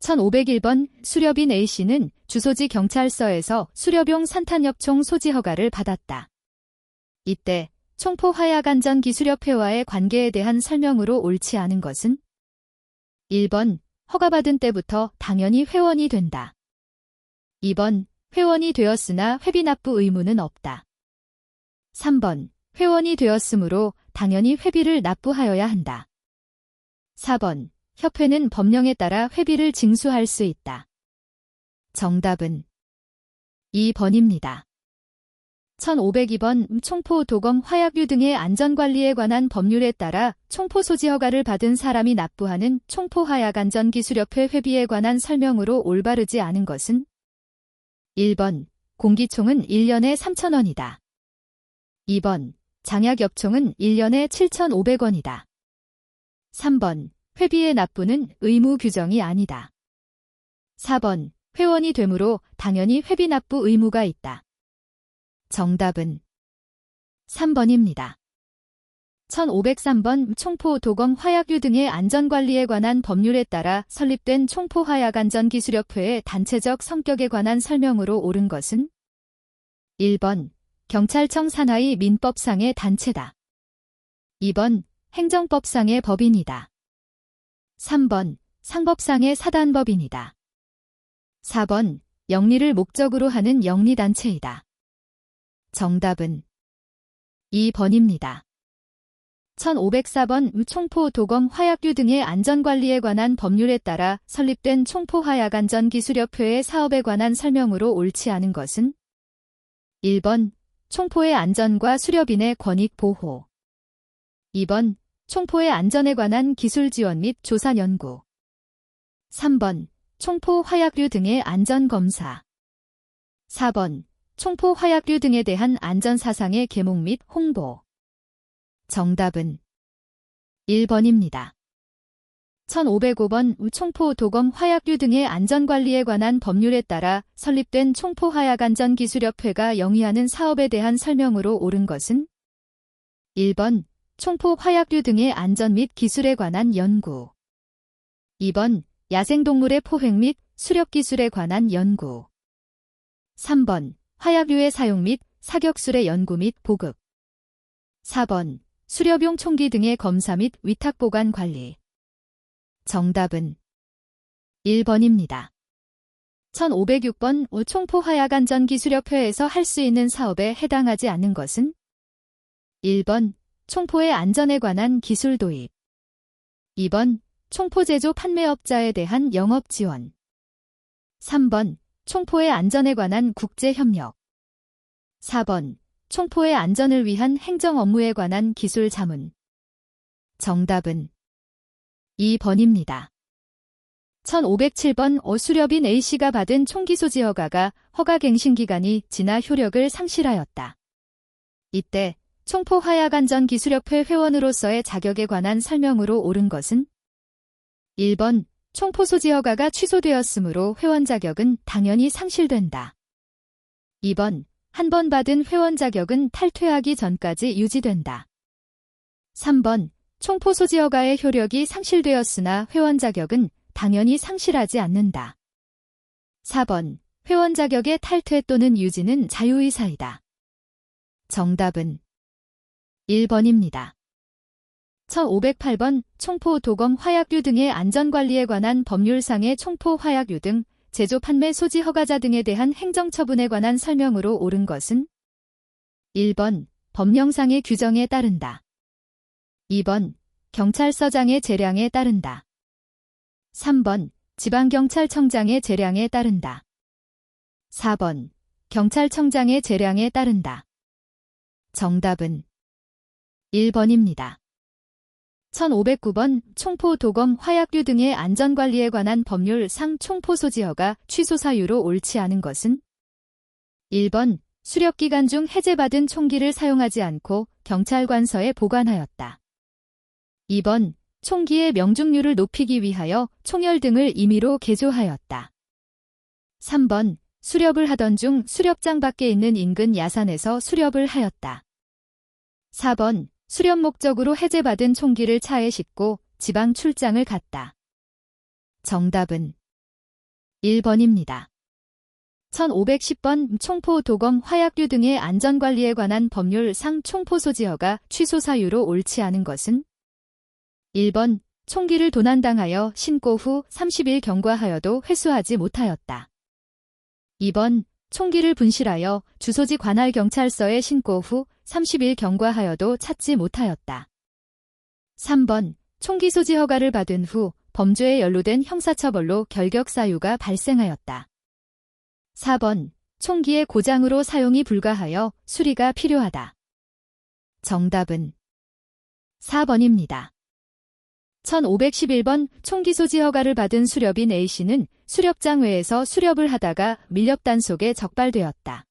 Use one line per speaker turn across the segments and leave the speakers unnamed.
1501번 수렵인 A씨는 주소지 경찰서에서 수렵용 산탄엽총 소지 허가를 받았다. 이때 총포 화약안전기술협회와의 관계에 대한 설명으로 옳지 않은 것은 1번 허가받은 때부터 당연히 회원이 된다. 2번 회원이 되었으나 회비 납부 의무는 없다. 3번 회원이 되었으므로 당연히 회비를 납부하여야 한다. 4번 협회는 법령에 따라 회비를 징수할 수 있다. 정답은 2번입니다. 1502번 총포, 도검, 화약류 등의 안전관리에 관한 법률에 따라 총포 소지 허가를 받은 사람이 납부하는 총포 화약안전기술협회 회비에 관한 설명으로 올바르지 않은 것은 1번 공기총은 1년에 3,000원이다. 2번 장약엽총은 1년에 7,500원이다. 3번 회비의 납부는 의무 규정이 아니다. 4번 회원이 되므로 당연히 회비 납부 의무가 있다. 정답은 3번입니다. 1503번 총포, 도검, 화약류 등의 안전관리에 관한 법률에 따라 설립된 총포 화약안전기술협회의 단체적 성격에 관한 설명으로 옳은 것은 1번 경찰청 산하의 민법상의 단체다. 2번 행정법상의 법인이다. 3번 상법상의 사단법인이다. 4번 영리를 목적으로 하는 영리단체이다. 정답은 2번입니다. 1504번 총포, 도검, 화약류 등의 안전관리에 관한 법률에 따라 설립된 총포 화약안전기술협회의 사업에 관한 설명으로 옳지 않은 것은 1번 총포의 안전과 수렵인의 권익 보호. 2번 총포의 안전에 관한 기술 지원 및 조사 연구. 3번 총포 화약류 등의 안전검사. 4번 총포 화약류 등에 대한 안전사상의 계몽 및 홍보. 정답은 1번입니다. 1505번 총포, 도검, 화약류 등의 안전관리에 관한 법률에 따라 설립된 총포 화약안전기술협회가 영위하는 사업에 대한 설명으로 옳은 것은 1번 총포 화약류 등의 안전 및 기술에 관한 연구. 2번 야생동물의 포획 및 수렵기술에 관한 연구. 3번 화약류의 사용 및 사격술의 연구 및 보급. 4번 수렵용 총기 등의 검사 및 위탁보관 관리. 정답은 1번입니다. 1506번 총포 화약안전기술협회에서 할 수 있는 사업에 해당하지 않는 것은 1번 총포의 안전에 관한 기술 도입. 2번 총포 제조 판매업자에 대한 영업 지원. 3번 총포의 안전에 관한 국제협력. 4번 총포의 안전을 위한 행정 업무에 관한 기술 자문. 정답은 2번입니다. 1507번 수렵인 A씨가 받은 총기 소지 허가가 허가갱신 기간이 지나 효력을 상실하였다. 이때 총포 화약안전기술협회 회원으로서의 자격에 관한 설명으로 옳은 것은 1번 총포 소지 허가가 취소되었으므로 회원 자격은 당연히 상실된다. 2번 한 번 받은 회원 자격은 탈퇴하기 전까지 유지된다. 3번 총포 소지 허가의 효력이 상실되었으나 회원 자격은 당연히 상실하지 않는다. 4번 회원 자격의 탈퇴 또는 유지는 자유의사이다. 정답은 1번입니다. 1508번 총포, 도검, 화약류 등의 안전관리에 관한 법률상의 총포, 화약류 등 제조, 판매, 소지 허가자 등에 대한 행정처분에 관한 설명으로 옳은 것은 1번 법령상의 규정에 따른다. 2번 경찰서장의 재량에 따른다. 3번 지방경찰청장의 재량에 따른다. 4번 경찰청장의 재량에 따른다. 정답은 1번입니다. 1509번 총포, 도검, 화약류 등의 안전관리에 관한 법률상 총포 소지 허가 취소 사유로 옳지 않은 것은 1번 수렵기간 중 해제받은 총기를 사용하지 않고 경찰관서에 보관하였다. 2번 총기의 명중률을 높이기 위하여 총열 등을 임의로 개조하였다. 3번 수렵을 하던 중 수렵장 밖에 있는 인근 야산에서 수렵을 하였다. 4번 수렵 목적으로 해제받은 총기를 차에 싣고 지방 출장을 갔다. 정답은 1번입니다. 1510번 총포, 도검, 화약류 등의 안전관리에 관한 법률상 총포 소지 허가 취소 사유로 옳지 않은 것은 1번 총기를 도난당하여 신고 후 30일 경과하여도 회수하지 못하였다. 2번 총기를 분실하여 주소지 관할 경찰서에 신고 후 30일 경과하여도 찾지 못하였다. 3번 총기 소지 허가를 받은 후 범죄에 연루된 형사처벌로 결격 사유가 발생하였다. 4번 총기의 고장으로 사용이 불가하여 수리가 필요하다. 정답은 4번입니다. 1511번 총기 소지 허가를 받은 수렵인 A씨는 수렵장 외에서 수렵을 하다가 밀렵 단속에 적발되었다.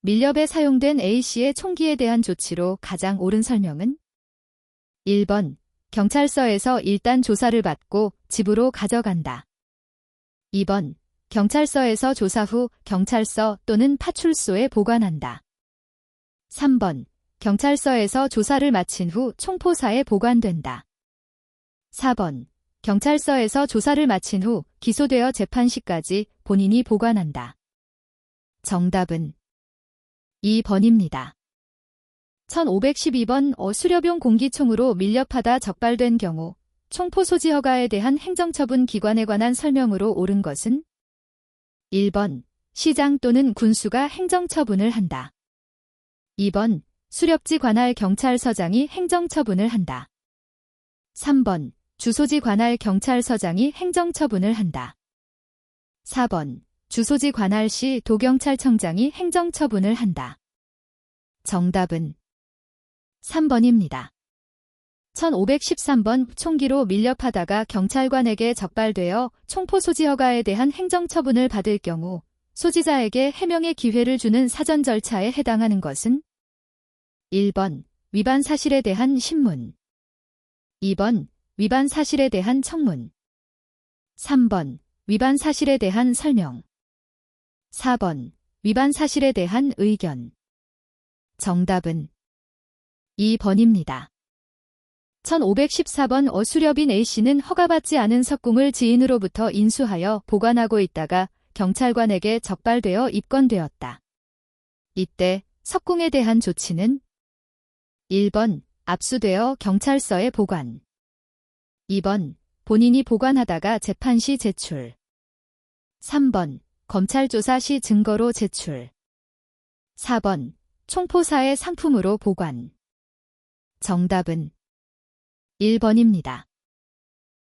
밀렵에 사용된 A씨의 총기에 대한 조치로 가장 옳은 설명은 1번 경찰서에서 일단 조사를 받고 집으로 가져간다. 2번 경찰서에서 조사 후 경찰서 또는 파출소에 보관한다. 3번 경찰서에서 조사를 마친 후 총포사에 보관된다. 4번 경찰서에서 조사를 마친 후 기소되어 재판 시까지 본인이 보관한다. 정답은 2번입니다. 1512번 수렵용 공기총으로 밀렵하다 적발된 경우 총포 소지 허가에 대한 행정처분 기관에 관한 설명으로 옳은 것은 1번 시장 또는 군수가 행정처분을 한다. 2번 수렵지 관할 경찰서장이 행정처분을 한다. 3번 주소지 관할 경찰서장이 행정처분을 한다. 4번 주소지 관할시 도경찰청장이 행정처분을 한다. 정답은 3번입니다. 1513번 총기로 밀렵하다가 경찰관에게 적발되어 총포 소지 허가에 대한 행정처분을 받을 경우 소지자에게 해명의 기회를 주는 사전 절차에 해당하는 것은 1번 위반 사실에 대한 신문, 2번 위반 사실에 대한 청문, 3번 위반 사실에 대한 설명, 4번 위반 사실에 대한 의견. 정답은 2번입니다. 1514번 수렵인 A씨는 허가받지 않은 석궁을 지인으로부터 인수하여 보관하고 있다가 경찰관에게 적발되어 입건되었다. 이때 석궁에 대한 조치는 1번 압수되어 경찰서에 보관, 2번 본인이 보관하다가 재판 시 제출, 3번 검찰 조사 시 증거로 제출, 4번 총포사의 상품으로 보관. 정답은 1번입니다.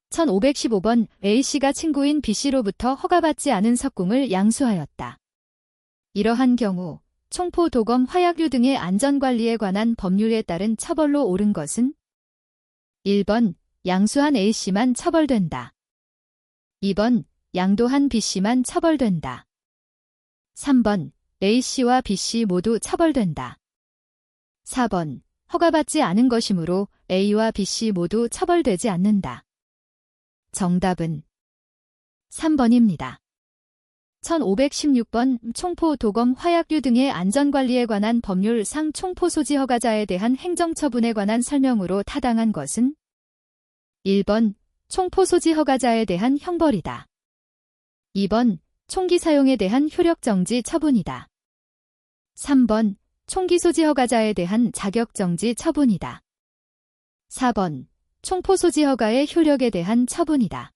1515번 A씨가 친구인 B씨로부터 허가받지 않은 석궁을 양수하였다. 이러한 경우 총포, 도검, 화약류 등의 안전관리에 관한 법률에 따른 처벌로 옳은 것은 1번 양수한 A씨만 처벌된다. 2번 양도한 B씨만 처벌된다. 3번 A씨와 B씨 모두 처벌된다. 4번 허가받지 않은 것이므로 A와 B씨 모두 처벌되지 않는다. 정답은 3번입니다. 1516번 총포, 도검, 화약류 등의 안전관리에 관한 법률상 총포 소지 허가자에 대한 행정처분에 관한 설명으로 타당한 것은 1번 총포 소지 허가자에 대한 형벌이다. 2번 총기 사용에 대한 효력정지 처분이다. 3번 총기 소지 허가자에 대한 자격정지 처분이다. 4번 총포 소지 허가의 효력에 대한 처분이다.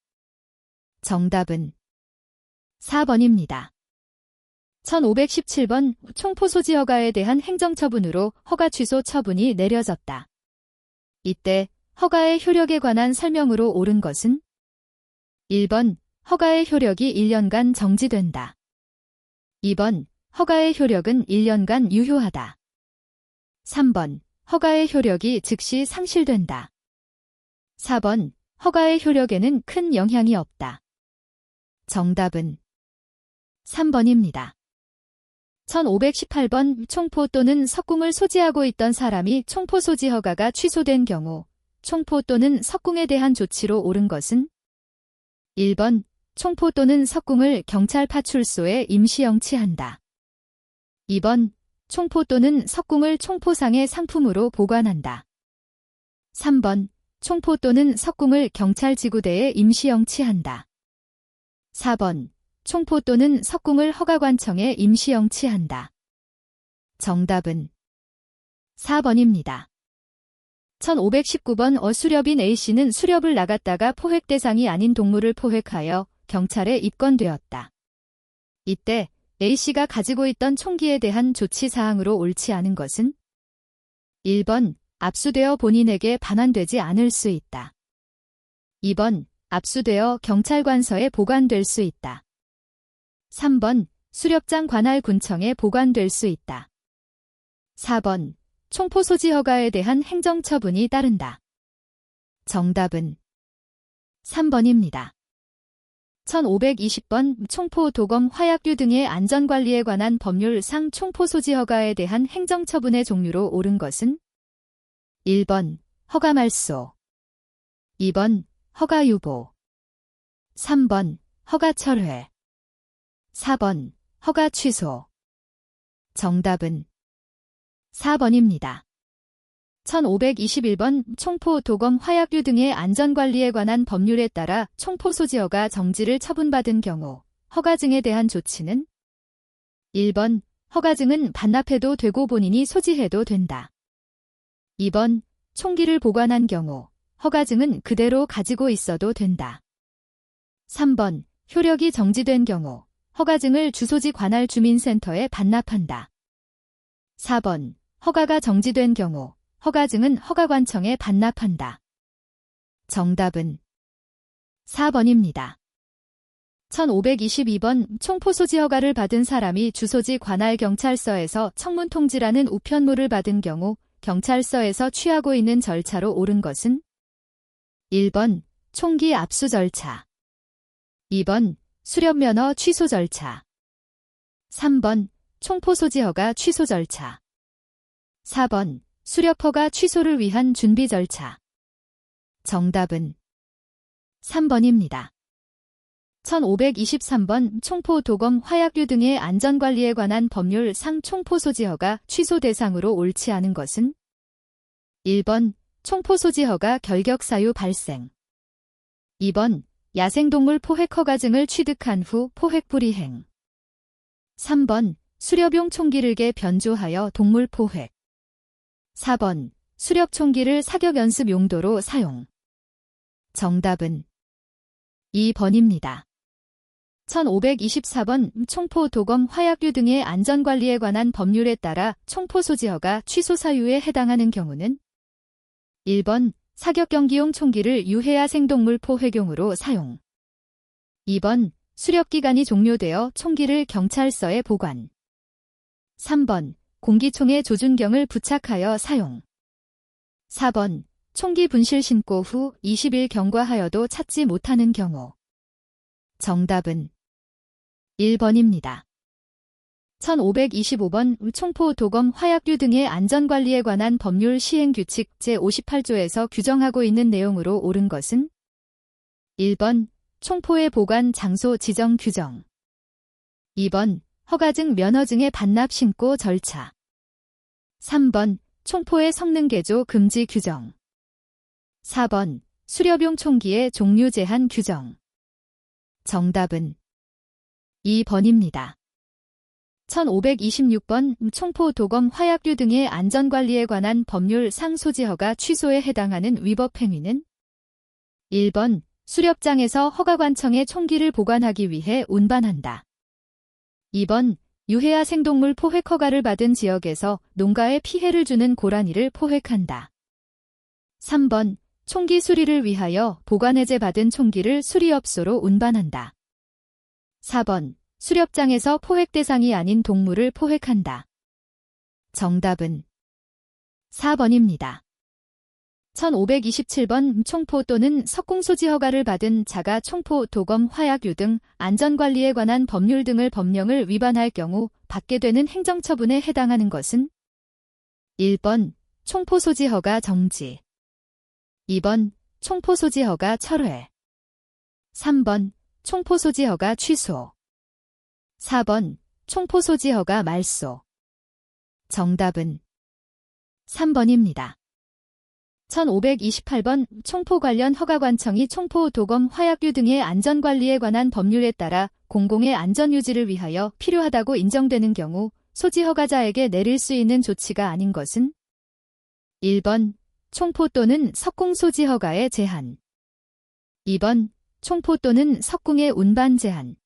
정답은 4번입니다. 1517번 총포 소지 허가에 대한 행정처분으로 허가 취소 처분이 내려졌다. 이때 허가의 효력에 관한 설명으로 옳은 것은 1번 허가의 효력이 1년간 정지된다. 2번 허가의 효력은 1년간 유효하다. 3번 허가의 효력이 즉시 상실된다. 4번 허가의 효력에는 큰 영향이 없다. 정답은 3번입니다. 1518번 총포 또는 석궁을 소지하고 있던 사람이 총포 소지 허가가 취소된 경우 총포 또는 석궁에 대한 조치로 옳은 것은 1번 총포 또는 석궁을 경찰 파출소에 임시 영치한다. 2번 총포 또는 석궁을 총포상의 상품으로 보관한다. 3번 총포 또는 석궁을 경찰 지구대에 임시 영치한다. 4번 총포 또는 석궁을 허가관청에 임시 영치한다. 정답은 4번입니다. 1519번 수렵인 A씨는 수렵을 나갔다가 포획 대상이 아닌 동물을 포획하여 경찰에 입건되었다. 이때 A씨가 가지고 있던 총기에 대한 조치사항으로 옳지 않은 것은 1번 압수되어 본인에게 반환되지 않을 수 있다. 2번 압수되어 경찰관서에 보관될 수 있다. 3번 수렵장 관할 군청에 보관될 수 있다. 4번 총포 소지 허가에 대한 행정처분이 따른다. 정답은 3번입니다. 1520번 총포, 도검, 화약류 등의 안전관리에 관한 법률상 총포 소지 허가에 대한 행정처분의 종류로 옳은 것은 1번 허가 말소, 2번 허가 유보, 3번 허가 철회, 4번 허가 취소. 정답은 4번입니다. 1521번 총포, 도검, 화약류 등의 안전관리에 관한 법률에 따라 총포 소지허가 정지를 처분받은 경우 허가증에 대한 조치는 1번 허가증은 반납해도 되고 본인이 소지해도 된다. 2번 총기를 보관한 경우 허가증은 그대로 가지고 있어도 된다. 3번 효력이 정지된 경우 허가증을 주소지 관할 주민센터에 반납한다. 4번 허가가 정지된 경우 허가증은 허가관청에 반납한다. 정답은 4번입니다. 1522번 총포 소지 허가를 받은 사람이 주소지 관할 경찰서에서 청문 통지라는 우편물을 받은 경우 경찰서에서 취하고 있는 절차로 옳은 것은 1번 총기 압수 절차, 2번 수렵면허 취소 절차, 3번 총포 소지 허가 취소 절차, 4번 수렵허가 취소를 위한 준비 절차. 정답은 3번입니다. 1523번 총포, 도검, 화약류 등의 안전관리에 관한 법률상 총포 소지허가 취소 대상으로 옳지 않은 것은 1번 총포 소지허가 결격사유 발생, 2번 야생동물 포획 허가증을 취득한 후 포획 불이행, 3번 수렵용 총기를 개 변조하여 동물 포획, 4번 수렵 총기를 사격 연습 용도로 사용. 정답은 2번입니다. 1524번 총포, 도검, 화약류 등의 안전관리에 관한 법률에 따라 총포 소지허가 취소 사유에 해당하는 경우는 1번 사격 경기용 총기를 유해야 생동물 포획용으로 사용, 2번 수렵기간이 종료되어 총기를 경찰서에 보관, 3번 공기총에 조준경을 부착하여 사용, 4번 총기 분실 신고 후 20일 경과하여도 찾지 못하는 경우. 정답은 1번입니다. 1525번 총포, 도검, 화약류 등의 안전관리에 관한 법률 시행규칙 제58조에서 규정하고 있는 내용으로 옳은 것은 1번 총포의 보관 장소 지정 규정, 2번 허가증 면허증의 반납 신고 절차, 3번 총포의 성능 개조 금지 규정, 4번 수렵용 총기의 종류 제한 규정. 정답은 2번입니다. 1526번 총포, 도검, 화약류 등의 안전관리에 관한 법률상 소지허가 취소에 해당하는 위법 행위는 1번 수렵장에서 허가관청에 총기를 보관하기 위해 운반한다. 2번 유해야 생동물 포획 허가를 받은 지역에서 농가에 피해를 주는 고라니를 포획한다. 3번 총기 수리를 위하여 보관해제 받은 총기를 수리업소로 운반한다. 4번 수렵장에서 포획 대상이 아닌 동물을 포획한다. 정답은 4번입니다. 1527번 총포 또는 석궁 소지 허가를 받은 자가 총포, 도검, 화약류 등 안전관리에 관한 법률 등을 법령을 위반할 경우 받게 되는 행정처분에 해당하는 것은 1번 총포 소지 허가 정지, 2번 총포 소지 허가 철회, 3번 총포 소지 허가 취소, 4번 총포 소지 허가 말소. 정답은 3번입니다. 1528번 총포 관련 허가관청이 총포, 도검, 화약류 등의 안전관리에 관한 법률에 따라 공공의 안전 유지를 위하여 필요하다고 인정되는 경우 소지 허가자에게 내릴 수 있는 조치가 아닌 것은 1번 총포 또는 석궁 소지 허가의 제한 2번 총포 또는 석궁의 운반 제한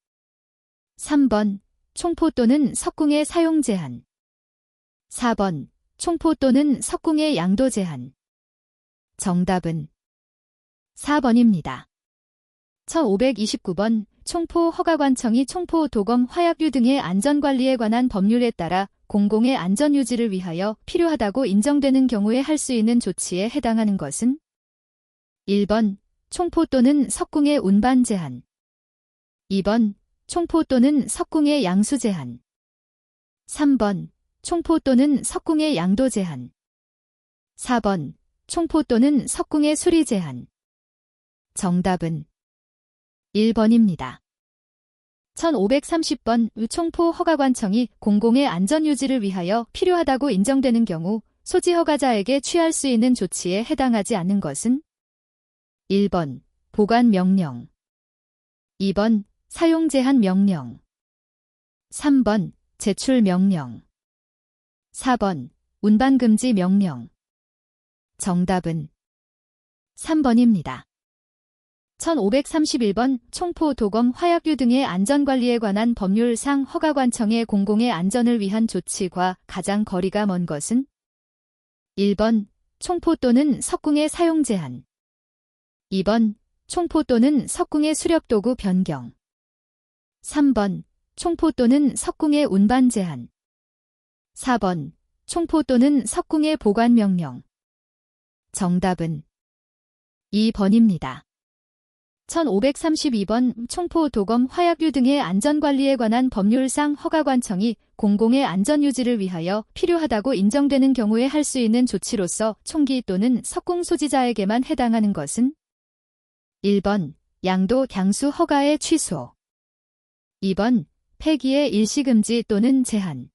3번 총포 또는 석궁의 사용 제한 4번 총포 또는 석궁의 양도 제한 정답은 4번입니다. 1529번 총포 허가관청이 총포, 도검, 화약류 등의 안전관리에 관한 법률에 따라 공공의 안전유지를 위하여 필요하다고 인정되는 경우에 할 수 있는 조치에 해당하는 것은 1번 총포 또는 석궁의 운반 제한 2번 총포 또는 석궁의 양수 제한 3번 총포 또는 석궁의 양도 제한 4번 총포 또는 석궁의 수리 제한 정답은 1번입니다. 1530번 총포 허가관청이 공공의 안전유지를 위하여 필요하다고 인정되는 경우 소지 허가자에게 취할 수 있는 조치에 해당하지 않는 것은 1번 보관 명령 2번 사용 제한 명령 3번 제출 명령 4번 운반 금지 명령 정답은 3번입니다. 1531번 총포, 도검, 화약류 등의 안전관리에 관한 법률상 허가관청의 공공의 안전을 위한 조치과 가장 거리가 먼 것은 1번 총포 또는 석궁의 사용 제한 2번 총포 또는 석궁의 수렵도구 변경 3번 총포 또는 석궁의 운반 제한 4번 총포 또는 석궁의 보관 명령 정답은 2번입니다. 1532번 총포, 도검, 화약류 등의 안전관리에 관한 법률상 허가관청이 공공의 안전유지를 위하여 필요하다고 인정되는 경우에 할 수 있는 조치로서 총기 또는 석궁 소지자에게만 해당하는 것은 1번 양도 양수 허가의 취소 2번 폐기의 일시금지 또는 제한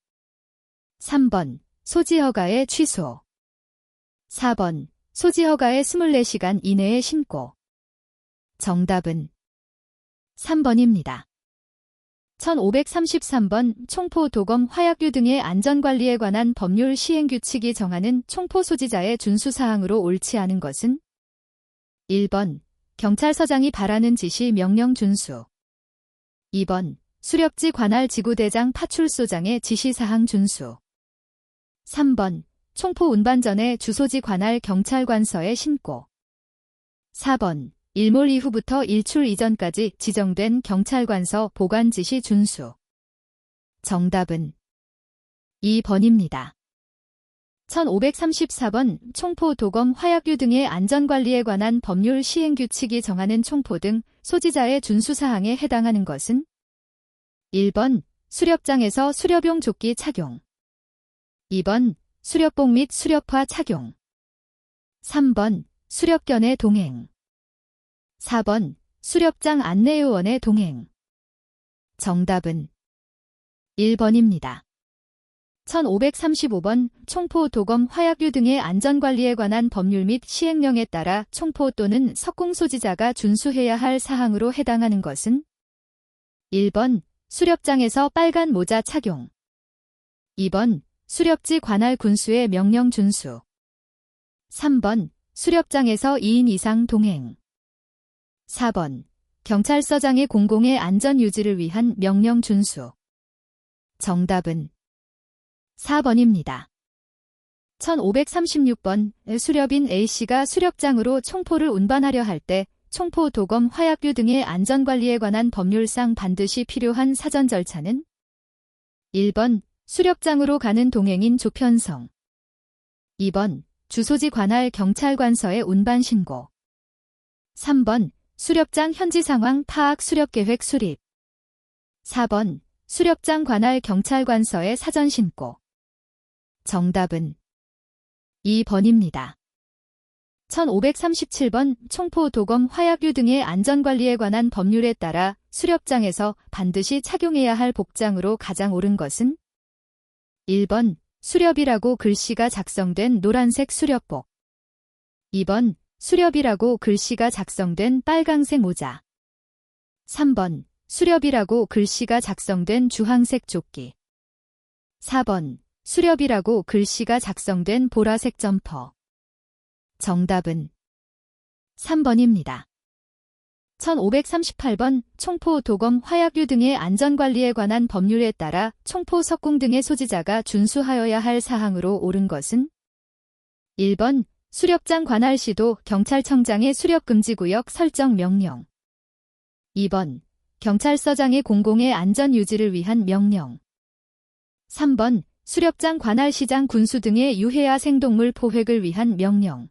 3번 소지 허가의 취소 4번 소지 허가의 24시간 이내에 신고 정답은 3번입니다. 1533번 총포, 도검, 화약류 등의 안전관리에 관한 법률 시행규칙이 정하는 총포 소지자의 준수사항으로 옳지 않은 것은 1번 경찰서장이 바라는 지시 명령 준수 2번 수렵지 관할 지구대장 파출소장의 지시사항 준수 3번 총포 운반 전에 주소지 관할 경찰관서에 신고 4번 일몰 이후부터 일출 이전까지 지정된 경찰관서 보관 지시 준수 정답은 2번입니다. 1534번 총포, 도검, 화약류 등의 안전관리에 관한 법률 시행규칙이 정하는 총포 등 소지자의 준수사항에 해당하는 것은 1번 수렵장에서 수렵용 조끼 착용 2번 수렵복 및 수렵화 착용 3번 수렵견의 동행 4번 수렵장 안내요원의 동행 정답은 1번입니다. 1535번 총포, 도검, 화약류 등의 안전관리에 관한 법률 및 시행령에 따라 총포 또는 석궁 소지자가 준수해야 할 사항으로 해당하는 것은 1번 수렵장에서 빨간 모자 착용 2번 수렵지 관할 군수의 명령 준수 3번 수렵장에서 2인 이상 동행 4번 경찰서장의 공공의 안전 유지를 위한 명령 준수 정답은 4번입니다. 1536번 수렵인 A씨가 수렵장으로 총포를 운반하려 할 때 총포, 도검, 화약류 등의 안전관리에 관한 법률상 반드시 필요한 사전 절차는 1번 수렵장으로 가는 동행인 조편성 2번 주소지 관할 경찰관서의 운반 신고 3번 수렵장 현지 상황 파악 수렵계획 수립 4번 수렵장 관할 경찰관서의 사전 신고 정답은 2번입니다. 1537번 총포, 도검, 화약류 등의 안전관리에 관한 법률에 따라 수렵장에서 반드시 착용해야 할 복장으로 가장 옳은 것은 1번 수렵이라고 글씨가 작성된 노란색 수렵복 2번 수렵이라고 글씨가 작성된 빨강색 모자 3번 수렵이라고 글씨가 작성된 주황색 조끼. 4번 수렵이라고 글씨가 작성된 보라색 점퍼. 정답은 3번입니다. 1538번 총포, 도검, 화약류 등의 안전관리에 관한 법률에 따라 총포, 석궁 등의 소지자가 준수하여야 할 사항으로 옳은 것은 1번 수렵장 관할시도 경찰청장의 수렵금지구역 설정 명령. 2번 경찰서장의 공공의 안전 유지를 위한 명령. 3번 수렵장 관할시장 군수 등의 유해야 생동물 포획을 위한 명령.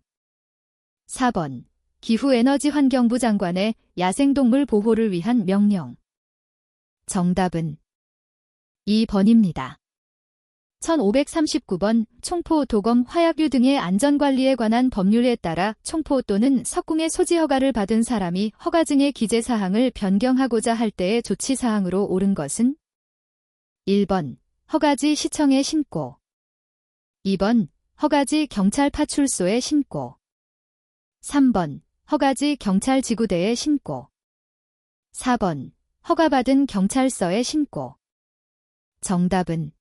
4번 기후에너지환경부 장관의 야생동물 보호를 위한 명령. 정답은 2번입니다. 1539번 총포, 도검, 화약류 등의 안전관리에 관한 법률에 따라 총포 또는 석궁의 소지 허가를 받은 사람이 허가증의 기재사항을 변경하고자 할 때의 조치사항으로 옳은 것은 1번 허가지 시청에 신고. 2번 허가지 경찰 파출소에 신고. 3번 허가지 경찰지구대에 신고. 4번 허가받은 경찰서에 신고. 정답은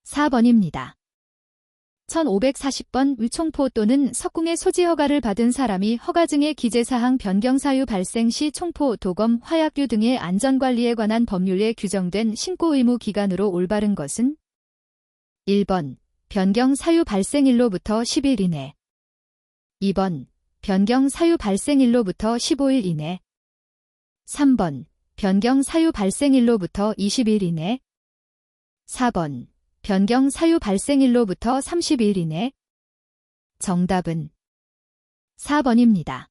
4번입니다. 1540번 총포 또는 석궁의 소지 허가를 받은 사람이 허가증의 기재사항 변경 사유 발생 시 총포, 도검, 화약류 등의 안전관리에 관한 법률에 규정된 신고 의무 기간으로 올바른 것은 1번 변경 사유 발생일로부터 10일 이내. 2번 변경 사유 발생일로부터 15일 이내. 3번 변경 사유 발생일로부터 20일 이내. 4번 변경 사유 발생일로부터 30일 이내. 정답은 4번입니다.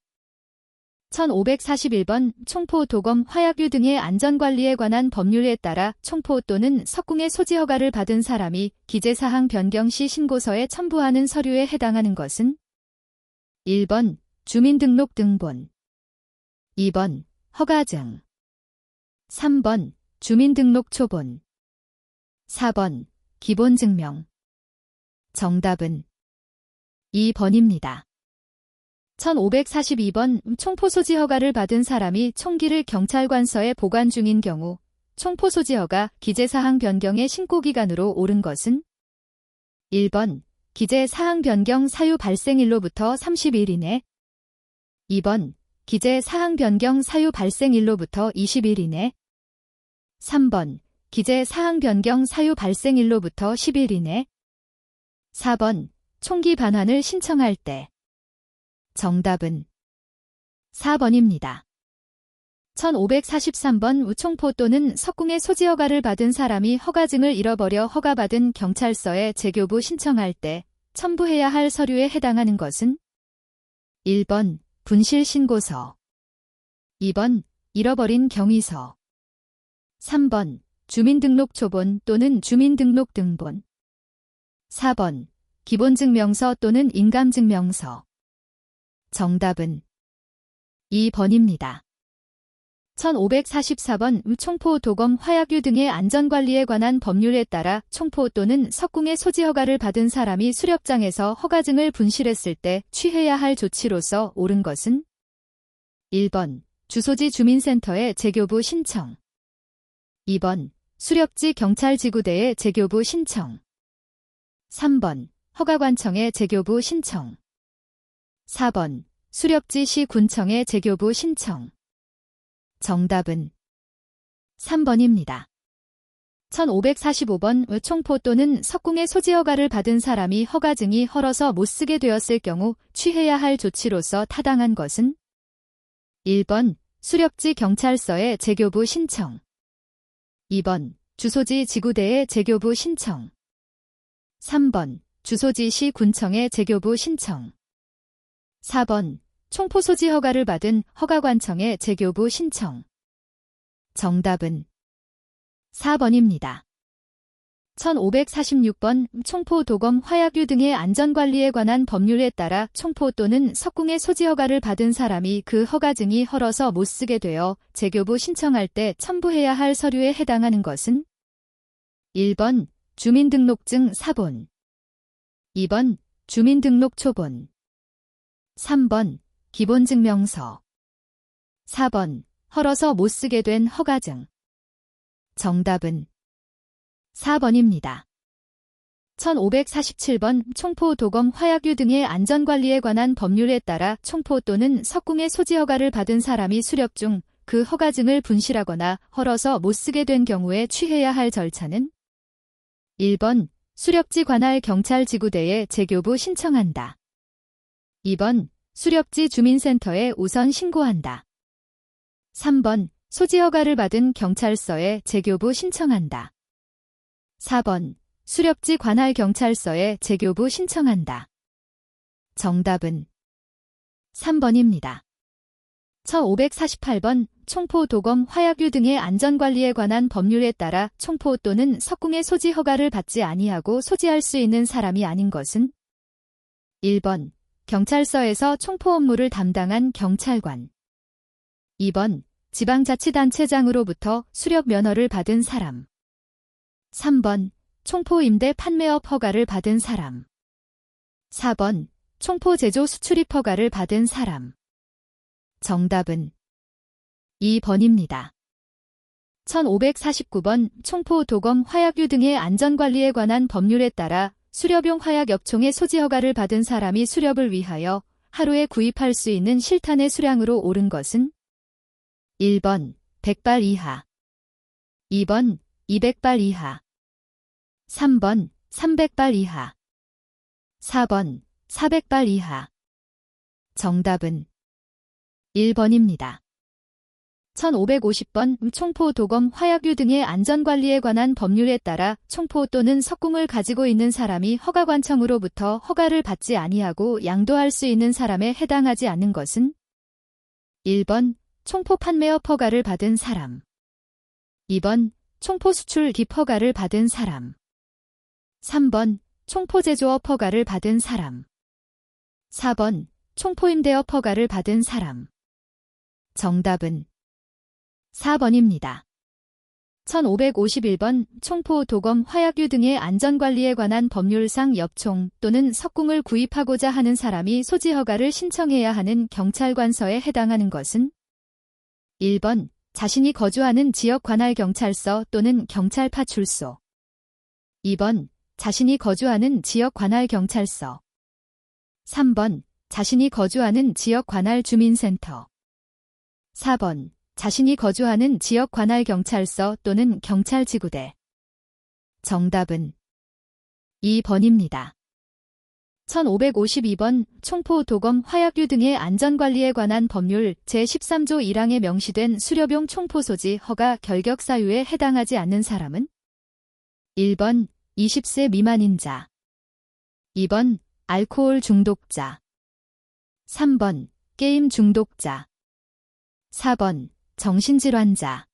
1541번 총포, 도검, 화약류 등의 안전관리에 관한 법률에 따라 총포 또는 석궁의 소지 허가를 받은 사람이 기재사항 변경 시 신고서에 첨부하는 서류에 해당하는 것은 1번 주민등록 등본. 2번 허가증. 3번 주민등록 초본. 4번 기본증명. 정답은 2번입니다. 1542번 총포 소지 허가를 받은 사람이 총기를 경찰관서에 보관 중인 경우 총포 소지 허가 기재사항 변경의 신고기간으로 옳은 것은 1번 기재사항 변경 사유 발생일로부터 30일 이내. 2번 기재사항 변경 사유 발생일로부터 20일 이내. 3번 기재사항 변경 사유 발생일로부터 10일 이내. 4번 총기 반환을 신청할 때. 정답은 4번입니다. 1543번 총포 또는 석궁의 소지 허가를 받은 사람이 허가증을 잃어버려 허가받은 경찰서에 재교부 신청할 때 첨부해야 할 서류에 해당하는 것은 1번 분실신고서. 2번 잃어버린 경위서. 3번 주민등록 초본 또는 주민등록 등본. 4번 기본증명서 또는 인감증명서. 정답은 2번입니다. 1544번 총포, 도검, 화약류 등의 안전관리에 관한 법률에 따라 총포 또는 석궁의 소지 허가를 받은 사람이 수렵장에서 허가증을 분실했을 때 취해야 할 조치로서 옳은 것은 1번 주소지 주민센터에 재교부 신청. 2번 수렵지 경찰지구대에 재교부 신청. 3번 허가관청에 재교부 신청. 4번 수렵지시 군청에 재교부 신청. 정답은 3번입니다. 1545번 총포 또는 석궁의 소지 허가를 받은 사람이 허가증이 헐어서 못쓰게 되었을 경우 취해야 할 조치로서 타당한 것은 1번 수렵지 경찰서에 재교부 신청. 2번 주소지 지구대에 재교부 신청. 3번 주소지시 군청에 재교부 신청. 4번 총포 소지 허가를 받은 허가관청에 재교부 신청. 정답은 4번입니다. 1546번 총포, 도검, 화약류 등의 안전관리에 관한 법률에 따라 총포 또는 석궁의 소지 허가를 받은 사람이 그 허가증이 헐어서 못쓰게 되어 재교부 신청할 때 첨부해야 할 서류에 해당하는 것은 1번 주민등록증 사본. 2번 주민등록 초본. 3번 기본증명서. 4번 헐어서 못 쓰게 된 허가증. 정답은 4번입니다. 1547번 총포, 도검, 화약류 등의 안전관리에 관한 법률에 따라 총포 또는 석궁의 소지 허가를 받은 사람이 수렵 중 그 허가증을 분실하거나 헐어서 못 쓰게 된 경우에 취해야 할 절차는 1번 수렵지 관할 경찰지구대에 재교부 신청한다. 2번 수렵지 주민센터에 우선 신고한다. 3번 소지 허가를 받은 경찰서에 재교부 신청한다. 4번 수렵지 관할 경찰서에 재교부 신청한다. 정답은 3번입니다. 1548번 총포, 도검, 화약류 등의 안전관리에 관한 법률에 따라 총포 또는 석궁의 소지 허가를 받지 아니하고 소지할 수 있는 사람이 아닌 것은 1번 경찰서에서 총포 업무를 담당한 경찰관. 2번 지방자치단체장으로부터 수렵 면허를 받은 사람. 3번 총포 임대 판매업 허가를 받은 사람. 4번 총포 제조 수출입 허가를 받은 사람. 정답은 2번입니다. 1549번 총포, 도검, 화약류 등의 안전관리에 관한 법률에 따라 수렵용 화약 엽총의 소지 허가를 받은 사람이 수렵을 위하여 하루에 구입할 수 있는 실탄의 수량으로 옳은 것은 1번 100발 이하, 2번 200발 이하, 3번 300발 이하, 4번 400발 이하. 정답은 1번입니다. 1550번 총포, 도검, 화약류 등의 안전관리에 관한 법률에 따라 총포 또는 석궁을 가지고 있는 사람이 허가관청으로부터 허가를 받지 아니하고 양도할 수 있는 사람에 해당하지 않는 것은 1번 총포 판매업 허가를 받은 사람, 2번 총포 수출 깁 허가를 받은 사람, 3번 총포 제조업 허가를 받은 사람, 4번 총포 임대업 허가를 받은 사람. 정답은 4번입니다. 1551번 총포, 도검, 화약류 등의 안전관리에 관한 법률상 엽총 또는 석궁을 구입하고자 하는 사람이 소지 허가를 신청해야 하는 경찰관서에 해당하는 것은 1번 자신이 거주하는 지역 관할 경찰서 또는 경찰파출소, 2번 자신이 거주하는 지역 관할 경찰서, 3번 자신이 거주하는 지역 관할 주민센터, 4번 자신이 거주하는 지역 관할 경찰서 또는 경찰지구대. 정답은 2번입니다. 1552번 총포, 도검, 화약류 등의 안전관리에 관한 법률 제13조 1항에 명시된 수렵용 총포 소지 허가 결격 사유에 해당하지 않는 사람은 1번 20세 미만인 자, 2번 알코올 중독자, 3번 게임 중독자, 4번 정신질환자.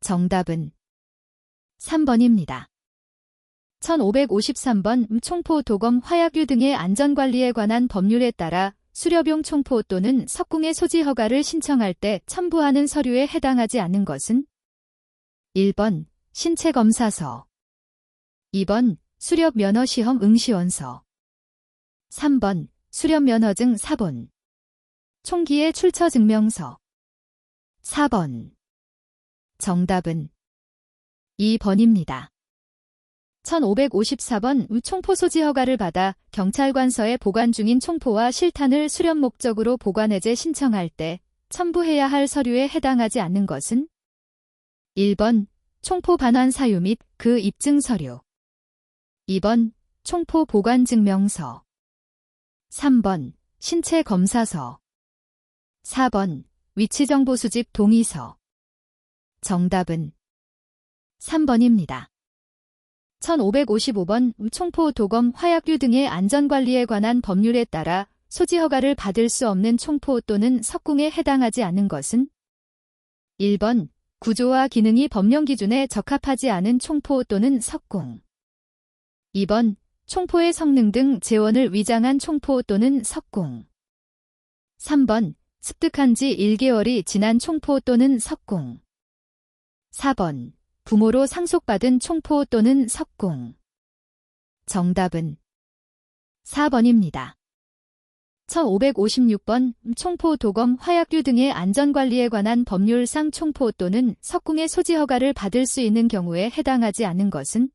정답은 3번입니다. 1553번 총포, 도검, 화약류 등의 안전관리에 관한 법률에 따라 수렵용 총포 또는 석궁의 소지 허가를 신청할 때 첨부하는 서류에 해당하지 않는 것은 1번 신체검사서, 2번 수렵면허시험 응시원서, 3번 수렵면허증 사본, 총기의 출처증명서. 4번. 정답은 2번입니다. 1554번 총포 소지 허가를 받아 경찰관서에 보관 중인 총포와 실탄을 수렵 목적으로 보관해제 신청할 때 첨부해야 할 서류에 해당하지 않는 것은 1번 총포 반환 사유 및 그 입증 서류, 2번 총포 보관 증명서, 3번 신체 검사서, 4번 위치정보 수집 동의서. 정답은 3번입니다. 1555번 총포, 도검, 화약류 등의 안전관리에 관한 법률에 따라 소지 허가를 받을 수 없는 총포 또는 석궁에 해당하지 않는 것은 1번 구조와 기능이 법령 기준에 적합하지 않은 총포 또는 석궁, 2번 총포의 성능 등 재원을 위장한 총포 또는 석궁, 3번 습득한 지 1개월이 지난 총포 또는 석궁, 4번 부모로 상속받은 총포 또는 석궁. 정답은 4번입니다. 1556번 총포, 도검, 화약류 등의 안전관리에 관한 법률상 총포 또는 석궁의 소지 허가를 받을 수 있는 경우에 해당하지 않는 것은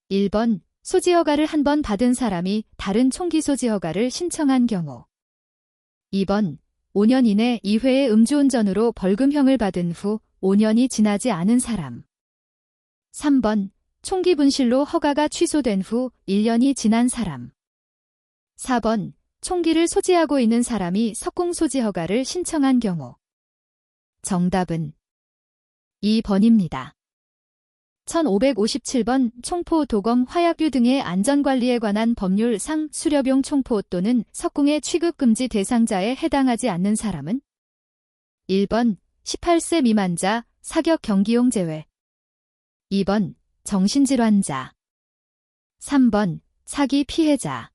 1번 소지 허가를 한 번 받은 사람이 다른 총기 소지 허가를 신청한 경우 2번 5년 이내 2회의 음주운전으로 벌금형을 받은 후 5년이 지나지 않은 사람 3번 총기 분실로 허가가 취소된 후 1년이 지난 사람 4번 총기를 소지하고 있는 사람이 석궁 소지 허가를 신청한 경우 정답은 2번입니다. 1557번 총포, 도검, 화약류 등의 안전관리에 관한 법률상 수렵용 총포 또는 석궁의 취급금지 대상자에 해당하지 않는 사람은 1번 18세 미만자, 사격 경기용 제외 2번 정신질환자 3번 사기 피해자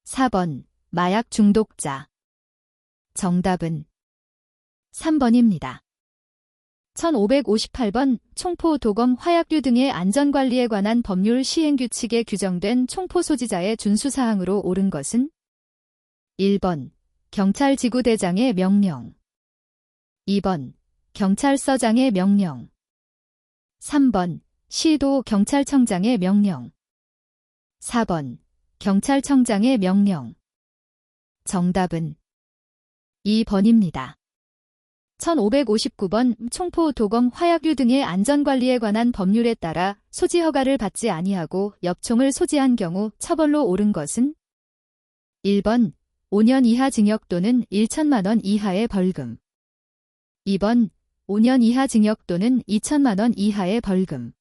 4번 마약 중독자 정답은 3번입니다. 1558번 총포, 도검, 화약류 등의 안전관리에 관한 법률 시행규칙에 규정된 총포 소지자의 준수사항으로 옳은 것은 1번 경찰지구대장의 명령 2번 경찰서장의 명령 3번 시도 경찰청장의 명령 4번 경찰청장의 명령 정답은 2번입니다. 1559번 총포, 도검, 화약류 등의 안전관리에 관한 법률에 따라 소지 허가를 받지 아니하고 엽총을 소지한 경우 처벌로 옳은 것은 1번 5년 이하 징역 또는 1천만 원 이하의 벌금 2번 5년 이하 징역 또는 2천만 원 이하의 벌금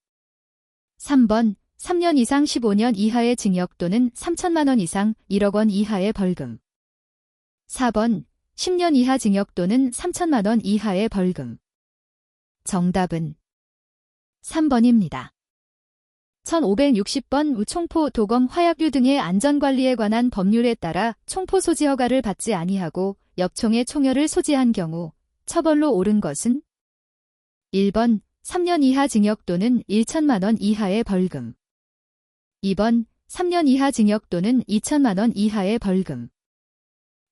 3번 3년 이상 15년 이하의 징역 또는 3천만 원 이상 1억 원 이하의 벌금 4번 10년 이하 징역 또는 3천만 원 이하의 벌금 정답은 3번입니다. 1560번 총포, 도검, 화약류 등의 안전관리에 관한 법률에 따라 총포 소지 허가를 받지 아니하고 엽총의 총열을 소지한 경우 처벌로 옳은 것은 1번 3년 이하 징역 또는 1천만 원 이하의 벌금 2번 3년 이하 징역 또는 2천만 원 이하의 벌금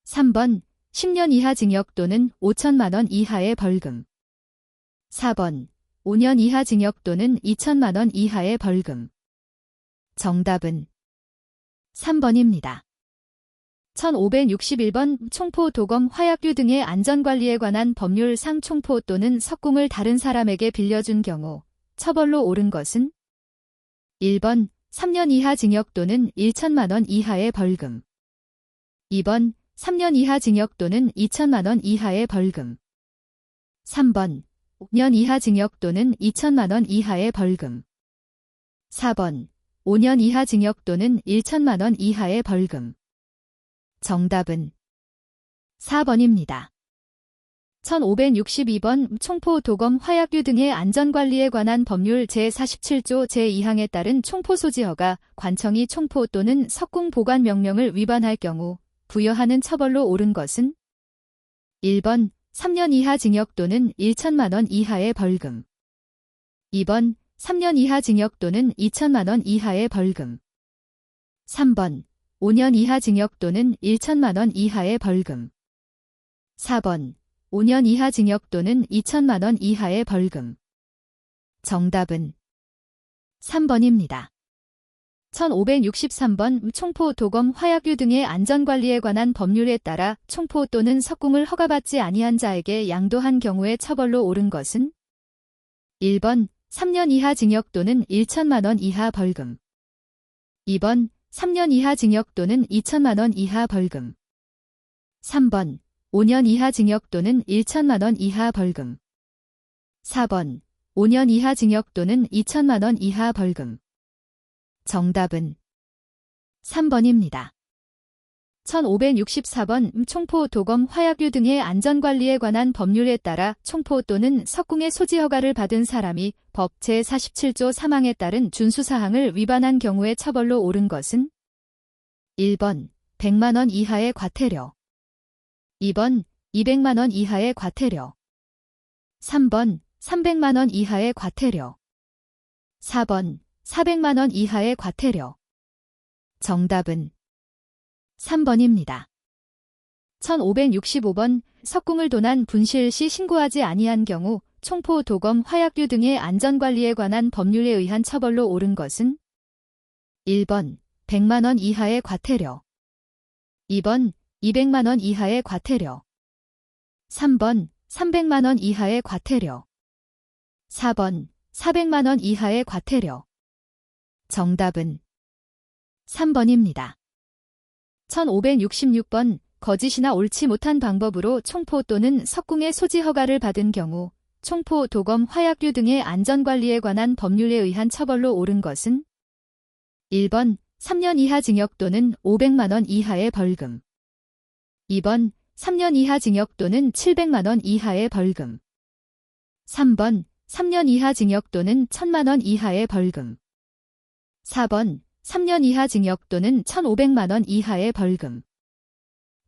3번 10년 이하 징역 또는 5천만 원 이하의 벌금 4번 5년 이하 징역 또는 2천만 원 이하의 벌금 정답은 3번입니다. 1561번 총포, 도검, 화약류 등의 안전관리에 관한 법률상 총포 또는 석궁을 다른 사람에게 빌려준 경우 처벌로 옳은 것은 1번 3년 이하 징역 또는 1천만 원 이하의 벌금 2번 3년 이하 징역 또는 2천만 원 이하의 벌금 3번 5년 이하 징역 또는 2천만 원 이하의 벌금 4번 5년 이하 징역 또는 1천만 원 이하의 벌금 정답은 4번입니다. 1562번 총포, 도검, 화약류 등의 안전관리에 관한 법률 제47조 제2항에 따른 총포 소지 허가, 관청이 총포 또는 석궁 보관 명령을 위반할 경우 부여하는 처벌로 옳은 것은 1번 3년 이하 징역 또는 1천만 원 이하의 벌금 2번 3년 이하 징역 또는 2천만 원 이하의 벌금 3번 5년 이하 징역 또는 1천만 원 이하의 벌금 4번 5년 이하 징역 또는 2천만 원 이하의 벌금 정답은 3번입니다. 1563번 총포, 도검, 화약류 등의 안전관리에 관한 법률에 따라 총포 또는 석궁을 허가받지 아니한 자에게 양도한 경우의 처벌로 옳은 것은 1번 3년 이하 징역 또는 1천만 원 이하 벌금 2번 3년 이하 징역 또는 2천만 원 이하 벌금 3번 5년 이하 징역 또는 1천만 원 이하 벌금 4번 5년 이하 징역 또는 2천만 원 이하 벌금 정답은 3번입니다. 1564번 총포, 도검, 화약류 등의 안전관리에 관한 법률에 따라 총포 또는 석궁의 소지 허가를 받은 사람이 법 제47조 3항에 따른 준수사항을 위반한 경우의 처벌로 옳은 것은 1번 100만 원 이하의 과태료 2번 200만 원 이하의 과태료 3번 300만 원 이하의 과태료 4번 400만 원 이하의 과태료 정답은 3번입니다. 1565번 석궁을 도난 분실 시 신고하지 아니한 경우 총포, 도검, 화약류 등의 안전관리에 관한 법률에 의한 처벌로 옳은 것은 1번 100만 원 이하의 과태료, 2번 200만 원 이하의 과태료, 3번 300만 원 이하의 과태료, 4번 400만 원 이하의 과태료. 정답은 3번입니다. 1566번 거짓이나 옳지 못한 방법으로 총포 또는 석궁의 소지 허가를 받은 경우 총포, 도검, 화약류 등의 안전관리에 관한 법률에 의한 처벌로 옳은 것은 1번 3년 이하 징역 또는 500만 원 이하의 벌금, 2번 3년 이하 징역 또는 700만 원 이하의 벌금, 3번 3년 이하 징역 또는 1000만 원 이하의 벌금, 4번 3년 이하 징역 또는 1500만 원 이하의 벌금.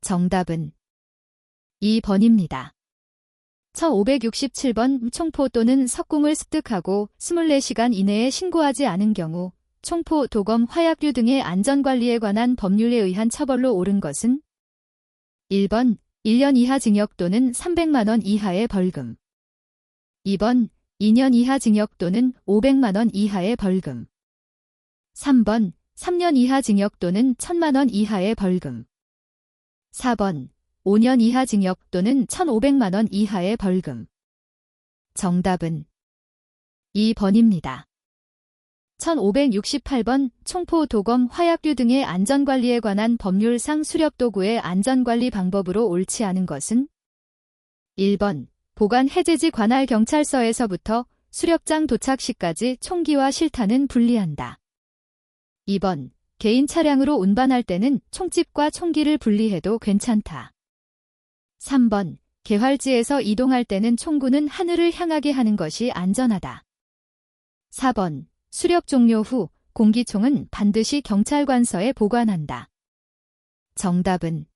정답은 2번입니다. 1567번 총포 또는 석궁을 습득하고 24시간 이내에 신고하지 않은 경우 총포, 도검, 화약류 등의 안전관리에 관한 법률에 의한 처벌로 옳은 것은 1번 1년 이하 징역 또는 300만 원 이하의 벌금, 2번 2년 이하 징역 또는 500만 원 이하의 벌금, 3번 3년 이하 징역 또는 1000만 원 이하의 벌금, 4번 5년 이하 징역 또는 1500만 원 이하의 벌금. 정답은 2번입니다. 1568번 총포, 도검, 화약류 등의 안전관리에 관한 법률상 수렵도구의 안전관리 방법으로 옳지 않은 것은 1번 보관 해제지 관할 경찰서에서부터 수렵장 도착 시까지 총기와 실탄은 분리한다. 2번 개인 차량으로 운반할 때는 총집과 총기를 분리해도 괜찮다. 3번 개활지에서 이동할 때는 총구는 하늘을 향하게 하는 것이 안전하다. 4번 수렵 종료 후 공기총은 반드시 경찰관서에 보관한다. 정답은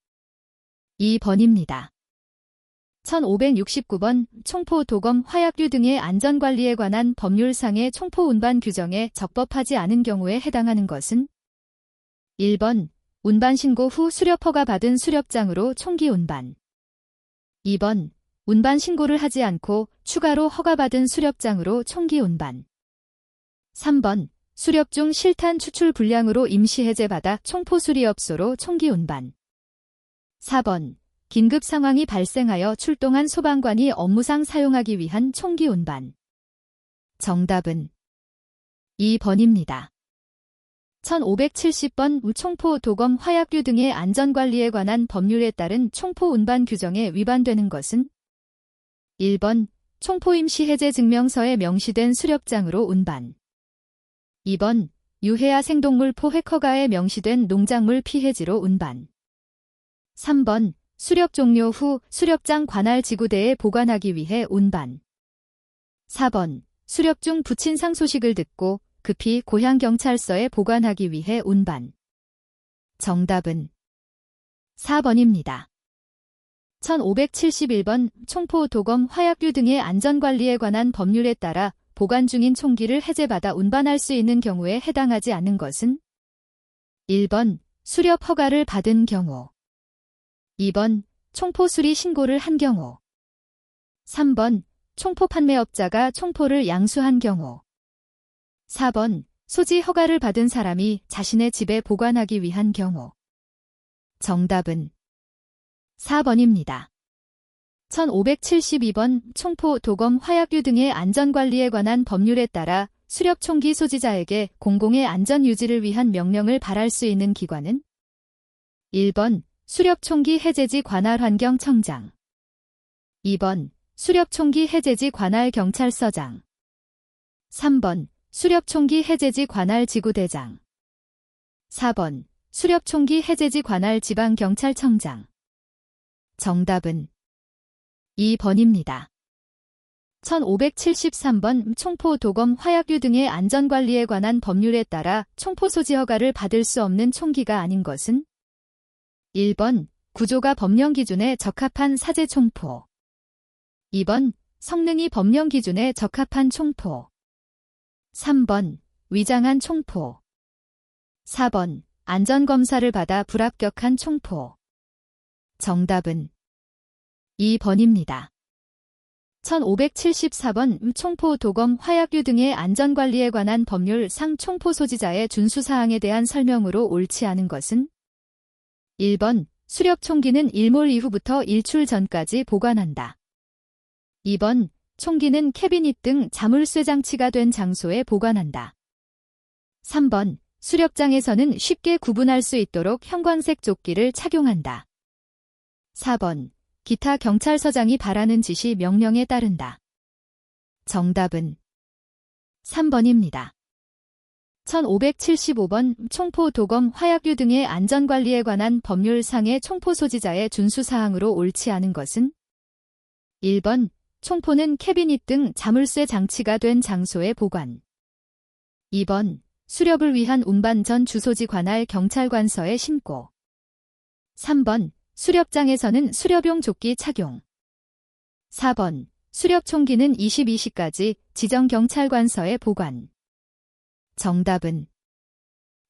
2번입니다. 1569번 총포, 도검, 화약류 등의 안전관리에 관한 법률상의 총포 운반 규정에 적법하지 않은 경우에 해당하는 것은 1번 운반 신고 후 수렵 허가 받은 수렵장으로 총기 운반, 2번 운반 신고를 하지 않고 추가로 허가받은 수렵장으로 총기 운반, 3번 수렵 중 실탄 추출 불량으로 임시 해제받아 총포 수리업소로 총기 운반, 4번 긴급 상황이 발생하여 출동한 소방관이 업무상 사용하기 위한 총기 운반. 정답은 2번입니다. 1570번 총포, 도검, 화약류 등의 안전관리에 관한 법률에 따른 총포 운반 규정에 위반되는 것은 1번 총포 임시 해제 증명서에 명시된 수렵장으로 운반, 2번 유해야 생동물 포획 허가에 명시된 농작물 피해지로 운반, 3번 수렵 종료 후 수렵장 관할 지구대에 보관하기 위해 운반, 4번 수렵 중 부친상 소식을 듣고 급히 고향 경찰서에 보관하기 위해 운반. 정답은 4번입니다. 1571번 총포, 도검, 화약류 등의 안전관리에 관한 법률에 따라 보관 중인 총기를 해제받아 운반할 수 있는 경우에 해당하지 않는 것은 1번 수렵 허가를 받은 경우, 2번 총포 수리 신고를 한 경우, 3번 총포 판매업자가 총포를 양수한 경우, 4번 소지 허가를 받은 사람이 자신의 집에 보관하기 위한 경우. 정답은 4번입니다. 1572번 총포, 도검, 화약류 등의 안전관리에 관한 법률에 따라 수렵 총기 소지자에게 공공의 안전 유지를 위한 명령을 발할 수 있는 기관은 1번 수렵 총기 해제지 관할 환경청장, 2번 수렵 총기 해제지 관할 경찰서장, 3번 수렵 총기 해제지 관할 지구대장, 4번 수렵 총기 해제지 관할 지방경찰청장. 정답은 2번입니다. 1573번 총포, 도검, 화약류 등의 안전관리에 관한 법률에 따라 총포 소지 허가를 받을 수 없는 총기가 아닌 것은 1번 구조가 법령 기준에 적합한 사제 총포, 2번 성능이 법령 기준에 적합한 총포, 3번 위장한 총포, 4번 안전검사를 받아 불합격한 총포. 정답은 2번입니다. 1574번 총포, 도검, 화약류 등의 안전관리에 관한 법률상 총포 소지자의 준수사항에 대한 설명으로 옳지 않은 것은 1번 수렵 총기는 일몰 이후부터 일출 전까지 보관한다. 2번 총기는 캐비닛 등 자물쇠 장치가 된 장소에 보관한다. 3번 수렵장에서는 쉽게 구분할 수 있도록 형광색 조끼를 착용한다. 4번 기타 경찰서장이 바라는 지시 명령에 따른다. 정답은 3번입니다. 1575번 총포, 도검, 화약류 등의 안전관리에 관한 법률상의 총포 소지자의 준수사항으로 옳지 않은 것은 1번 총포는 캐비닛 등 자물쇠 장치가 된 장소에 보관. 2번 수렵을 위한 운반 전 주소지 관할 경찰관서에 신고. 3번 수렵장에서는 수렵용 조끼 착용. 4번 수렵 총기는 22시까지 지정 경찰관서에 보관. 정답은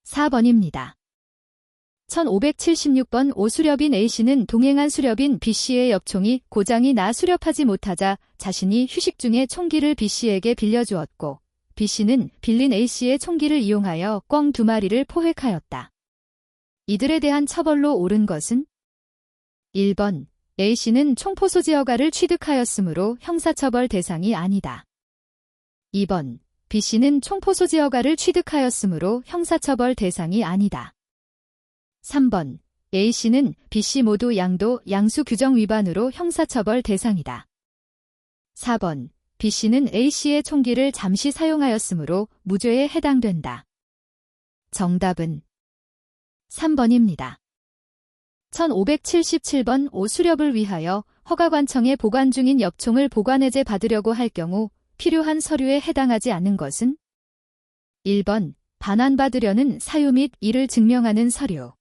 4번입니다. 1576번 오수렵인 A씨는 동행한 수렵인 B씨의 엽총이 고장이 나 수렵하지 못하자 자신이 휴식 중에 총기를 B씨에게 빌려주었고 B씨는 빌린 A씨의 총기를 이용하여 꿩 2마리를 포획하였다. 이들에 대한 처벌로 옳은 것은 1번 A씨는 총포 소지 허가를 취득하였으므로 형사처벌 대상이 아니다. 2번 B씨는 총포 소지 허가를 취득하였으므로 형사처벌 대상이 아니다. 3번 A씨는 B씨 모두 양도, 양수 규정 위반으로 형사처벌 대상이다. 4번 B씨는 A씨의 총기를 잠시 사용하였으므로 무죄에 해당된다. 정답은 3번입니다. 1577번 오수렵을 위하여 허가관청에 보관 중인 엽총을 보관해제 받으려고 할 경우 필요한 서류에 해당하지 않는 것은 1번 반환받으려는 사유 및 이를 증명하는 서류.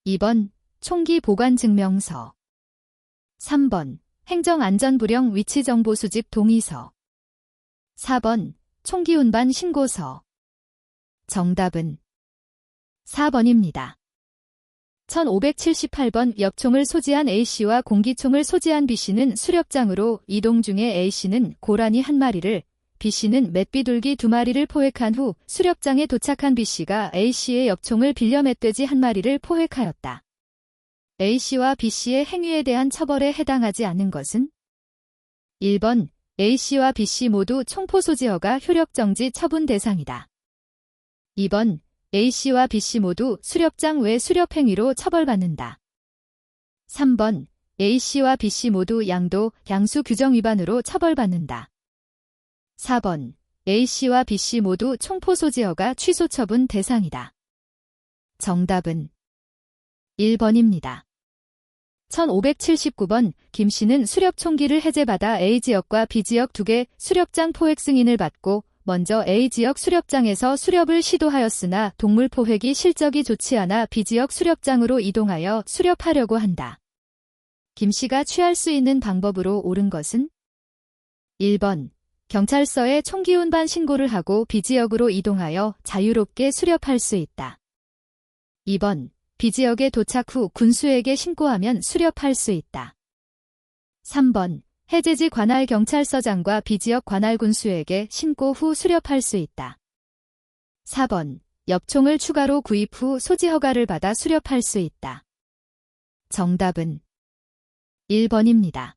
2번 총기 보관 증명서. 3번 행정안전부령 위치정보 수집 동의서. 4번 총기 운반 신고서. 정답은 4번입니다. 1578번 엽총을 소지한 A씨와 공기총을 소지한 B씨는 수렵장으로 이동 중에 A씨는 고라니 1마리를, B씨는 맷비둘기 2마리를 포획한 후 수렵장에 도착한 B씨가 A씨의 엽총을 빌려 멧돼지 1마리를 포획하였다. A씨와 B씨의 행위에 대한 처벌에 해당하지 않는 것은 1번 A씨와 B씨 모두 총포 소지 허가 효력정지 처분 대상이다. 2번 A씨와 B씨 모두 수렵장 외 수렵행위로 처벌받는다. 3번 A씨와 B씨 모두 양도, 양수 규정 위반으로 처벌받는다. 4번 A씨와 B씨 모두 총포 소지 허가 취소 처분 대상이다. 정답은 1번입니다. 1579번 김씨는 수렵 총기를 해제받아 A지역과 B지역 2개 수렵장 포획 승인을 받고 먼저 A지역 수렵장에서 수렵을 시도하였으나 동물 포획이 실적이 좋지 않아 B지역 수렵장으로 이동하여 수렵하려고 한다. 김씨가 취할 수 있는 방법으로 옳은 것은 1번 경찰서에 총기 운반 신고를 하고 B지역으로 이동하여 자유롭게 수렵할 수 있다. 2번 B지역에 도착 후 군수에게 신고하면 수렵할 수 있다. 3번 해제지 관할 경찰서장과 B지역 관할 군수에게 신고 후 수렵할 수 있다. 4번 엽총을 추가로 구입 후 소지 허가를 받아 수렵할 수 있다. 정답은 1번입니다.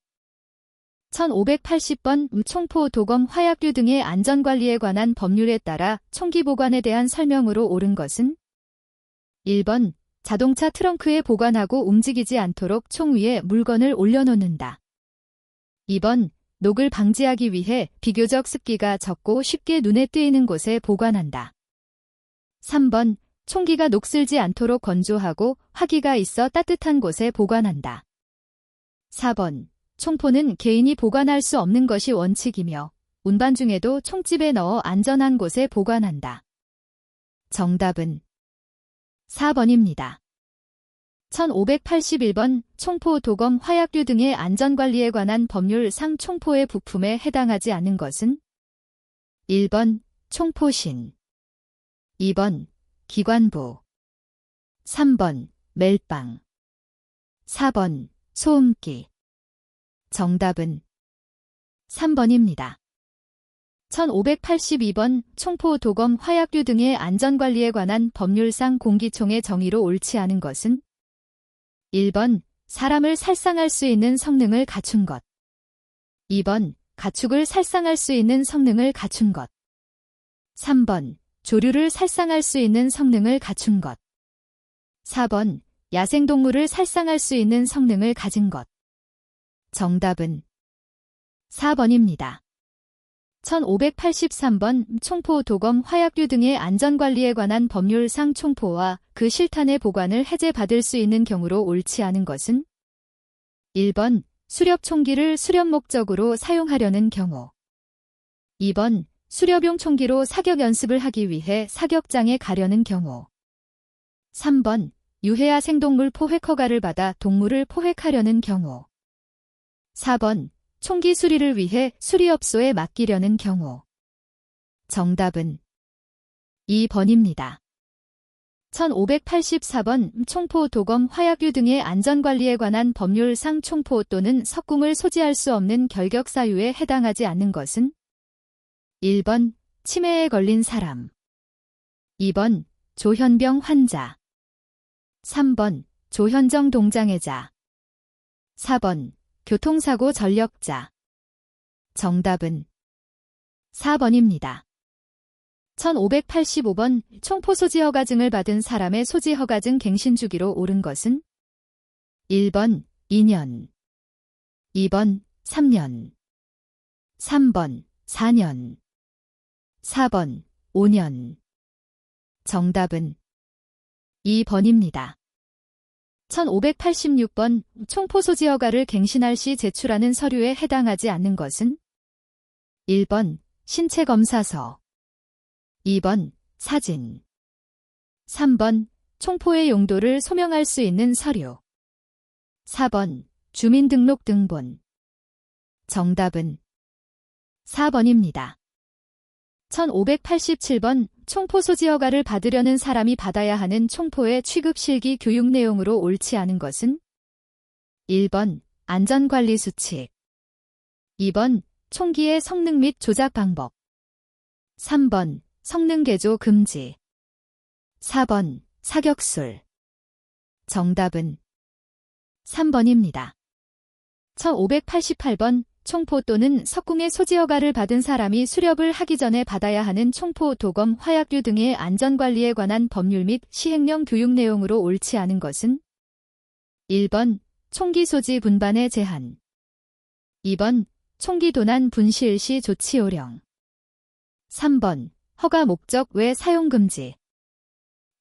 1580번 총포, 도검, 화약류 등의 안전관리에 관한 법률에 따라 총기 보관에 대한 설명으로 옳은 것은 1번 자동차 트렁크에 보관하고 움직이지 않도록 총 위에 물건을 올려놓는다. 2번 녹을 방지하기 위해 비교적 습기가 적고 쉽게 눈에 띄는 곳에 보관한다. 3번 총기가 녹슬지 않도록 건조하고 화기가 있어 따뜻한 곳에 보관한다. 4번 총포는 개인이 보관할 수 없는 것이 원칙이며 운반 중에도 총집에 넣어 안전한 곳에 보관한다. 정답은 4번입니다. 1581번 총포, 도검, 화약류 등의 안전관리에 관한 법률상 총포의 부품에 해당하지 않은 것은 1번 총포신, 2번 기관부, 3번 멜빵, 4번 소음기. 정답은 3번입니다. 1582번 총포, 도검, 화약류 등의 안전관리에 관한 법률상 공기총의 정의로 옳지 않은 것은 1번 사람을 살상할 수 있는 성능을 갖춘 것. 2번 가축을 살상할 수 있는 성능을 갖춘 것. 3번 조류를 살상할 수 있는 성능을 갖춘 것. 4번 야생동물을 살상할 수 있는 성능을 가진 것. 정답은 4번입니다. 1583번 총포, 도검, 화약류 등의 안전관리에 관한 법률상 총포와 그 실탄의 보관을 해제받을 수 있는 경우로 옳지 않은 것은 1번 수렵총기를 수렵 목적으로 사용하려는 경우. 2번 수렵용 총기로 사격 연습을 하기 위해 사격장에 가려는 경우. 3번 유해야 생동물 포획 허가를 받아 동물을 포획하려는 경우. 4번 총기 수리를 위해 수리업소에 맡기려는 경우. 정답은 2번입니다. 1584번 총포, 도검, 화약류 등의 안전관리에 관한 법률상 총포 또는 석궁을 소지할 수 없는 결격 사유에 해당하지 않는 것은 1번 치매에 걸린 사람. 2번 조현병 환자. 3번 조현정 동장애자. 4번 교통사고 전력자. 정답은 4번입니다. 1585번 총포 소지 허가증을 받은 사람의 소지 허가증 갱신 주기로 옳은 것은 1번 2년, 2번 3년, 3번 4년, 4번 5년. 정답은 2번입니다. 1586번 총포 소지 허가를 갱신할 시 제출하는 서류에 해당하지 않는 것은 1번 신체검사서, 2번 사진, 3번 총포의 용도를 소명할 수 있는 서류, 4번 주민등록등본. 정답은 4번입니다. 1587번 총포 소지 허가를 받으려는 사람이 받아야 하는 총포의 취급 실기 교육 내용으로 옳지 않은 것은 1번 안전관리 수칙, 2번 총기의 성능 및 조작 방법, 3번 성능 개조 금지, 4번 사격술. 정답은 3번입니다. 1588번 총포 또는 석궁의 소지 허가를 받은 사람이 수렵을 하기 전에 받아야 하는 총포, 도검, 화약류 등의 안전관리에 관한 법률 및 시행령 교육 내용으로 옳지 않은 것은 1번 총기 소지 분반의 제한, 2번 총기 도난 분실 시 조치 요령, 3번 허가 목적 외 사용 금지,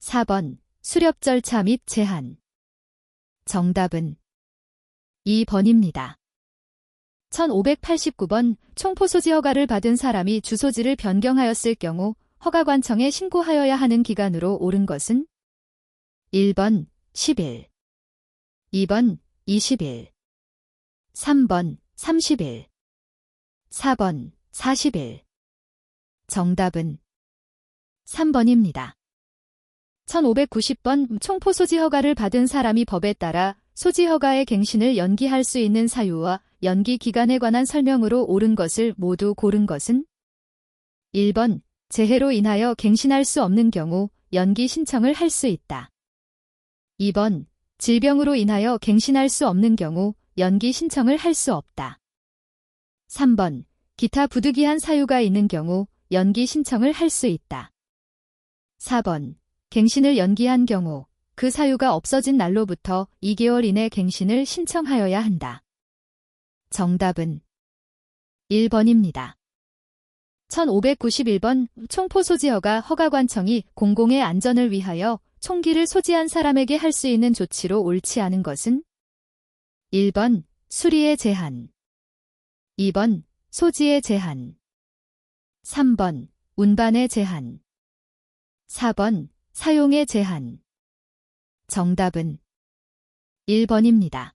4번 수렵 절차 및 제한. 정답은 2번입니다. 1589번 총포 소지 허가를 받은 사람이 주소지를 변경하였을 경우 허가관청에 신고하여야 하는 기간으로 옳은 것은 1번 10일, 2번 20일, 3번 30일, 4번 40일. 정답은 3번입니다. 1590번 총포 소지 허가를 받은 사람이 법에 따라 소지 허가의 갱신을 연기할 수 있는 사유와 연기 기간에 관한 설명으로 옳은 것을 모두 고른 것은 1번 재해로 인하여 갱신할 수 없는 경우 연기 신청을 할 수 있다. 2번 질병으로 인하여 갱신할 수 없는 경우 연기 신청을 할 수 없다. 3번 기타 부득이한 사유가 있는 경우 연기 신청을 할 수 있다. 4번 갱신을 연기한 경우 그 사유가 없어진 날로부터 2개월 이내 갱신을 신청하여야 한다. 정답은 1번입니다. 1591번 총포 소지 허가관청이 공공의 안전을 위하여 총기를 소지한 사람에게 할 수 있는 조치로 옳지 않은 것은 1번 수리의 제한, 2번 소지의 제한, 3번 운반의 제한, 4번 사용의 제한. 정답은 1번입니다.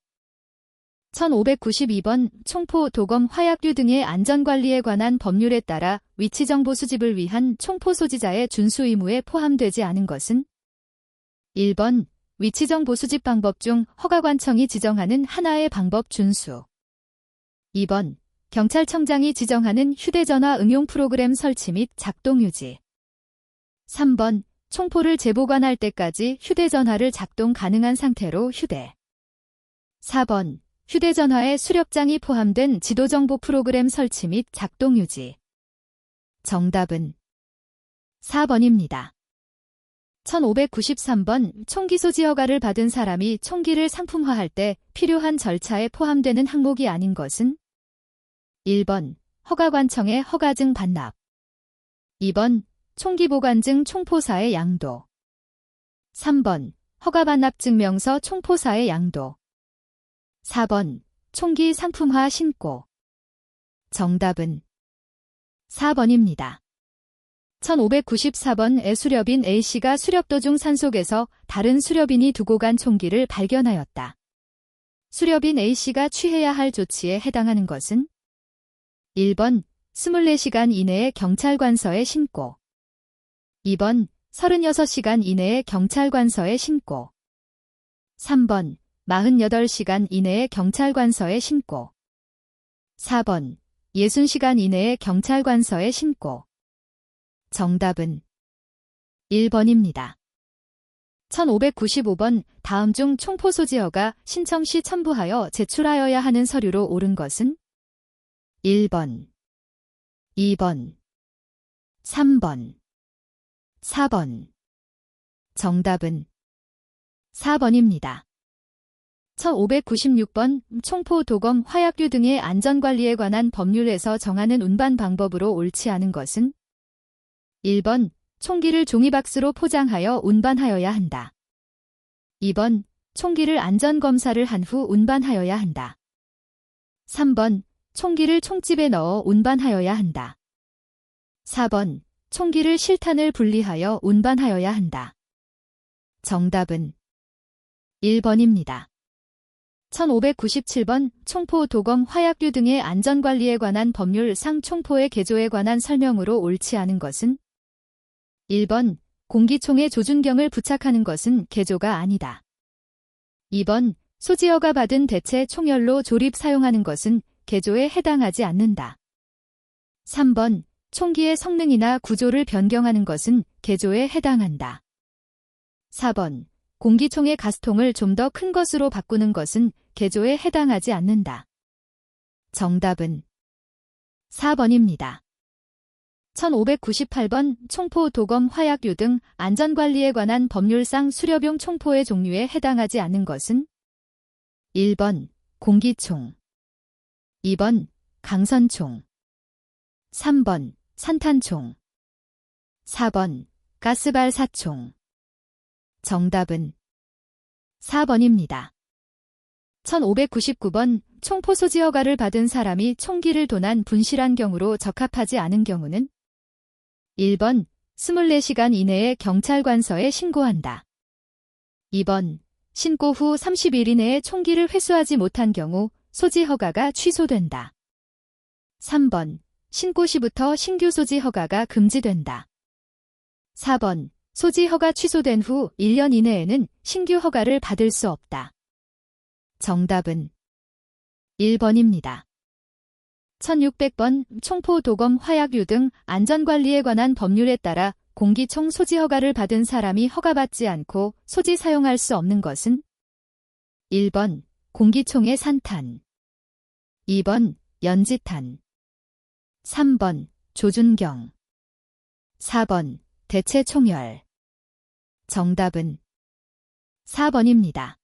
1592번 총포, 도검, 화약류 등의 안전관리에 관한 법률에 따라 위치정보 수집을 위한 총포 소지자의 준수 의무에 포함되지 않은 것은 1번 위치정보 수집 방법 중 허가관청이 지정하는 하나의 방법 준수. 2번. 경찰청장이 지정하는 휴대전화 응용 프로그램 설치 및 작동 유지. 3번. 총포를 재보관할 때까지 휴대전화를 작동 가능한 상태로 휴대. 4번. 휴대전화에 수렵장이 포함된 지도정보 프로그램 설치 및 작동 유지. 정답은 4번입니다. 1593번 총기 소지 허가를 받은 사람이 총기를 상품화할 때 필요한 절차에 포함되는 항목이 아닌 것은? 1번. 허가관청의 허가증 반납. 2번. 총기 보관증 총포사의 양도. 3번. 허가반납증명서 총포사의 양도. 4번. 총기 상품화 신고. 정답은 4번입니다. 1594번에 수렵인 A씨가 수렵 도중 산속에서 다른 수렵인이 두고 간 총기를 발견하였다. 수렵인 A씨가 취해야 할 조치에 해당하는 것은? 1번. 24시간 이내에 경찰관서에 신고. 2번. 36시간 이내에 경찰관서에 신고. 3번. 48시간 이내에 경찰관서에 신고. 4번. 60시간 이내에 경찰관서에 신고. 정답은 1번입니다. 1595번 다음 중 총포 소지 허가 신청 시 첨부하여 제출하여야 하는 서류로 옳은 것은? 1번, 2번, 3번, 4번. 정답은 4번입니다. 1596번 총포, 도검, 화약류 등의 안전관리에 관한 법률에서 정하는 운반 방법으로 옳지 않은 것은? 1번. 총기를 종이박스로 포장하여 운반하여야 한다. 2번. 총기를 안전검사를 한 후 운반하여야 한다. 3번. 총기를 총집에 넣어 운반하여야 한다. 4번. 총기를 실탄을 분리하여 운반하여야 한다. 정답은 1번입니다. 1597번 총포, 도검, 화약류 등의 안전관리에 관한 법률상 총포의 개조에 관한 설명으로 옳지 않은 것은? 1번. 공기총에 조준경을 부착하는 것은 개조가 아니다. 2번. 소지허가 받은 대체 총열로 조립 사용하는 것은 개조에 해당하지 않는다. 3번. 총기의 성능이나 구조를 변경하는 것은 개조에 해당한다. 4번. 공기총의 가스통을 좀 더 큰 것으로 바꾸는 것은 개조에 해당하지 않는다. 정답은 4번입니다. 1598번 총포, 도검, 화약류 등 안전관리에 관한 법률상 수렵용 총포의 종류에 해당하지 않는 것은? 1번. 공기총. 2번. 강선총. 3번. 산탄총. 4번. 가스발사총. 정답은 4번입니다. 1599번 총포 소지 허가를 받은 사람이 총기를 도난, 분실한 경우로 적합하지 않은 경우는? 1번. 24시간 이내에 경찰관서에 신고한다. 2번. 신고 후 30일 이내에 총기를 회수하지 못한 경우 소지 허가가 취소된다. 3번. 신고 시부터 신규 소지 허가가 금지된다. 4번. 소지 허가 취소된 후 1년 이내에는 신규 허가를 받을 수 없다. 정답은 1번입니다. 1600번 총포, 도검, 화약류 등 안전관리에 관한 법률에 따라 공기총 소지 허가를 받은 사람이 허가받지 않고 소지 사용할 수 없는 것은? 1번. 공기총의 산탄. 2번. 연지탄. 3번. 조준경. 4번. 대체 총열. 정답은 4번입니다.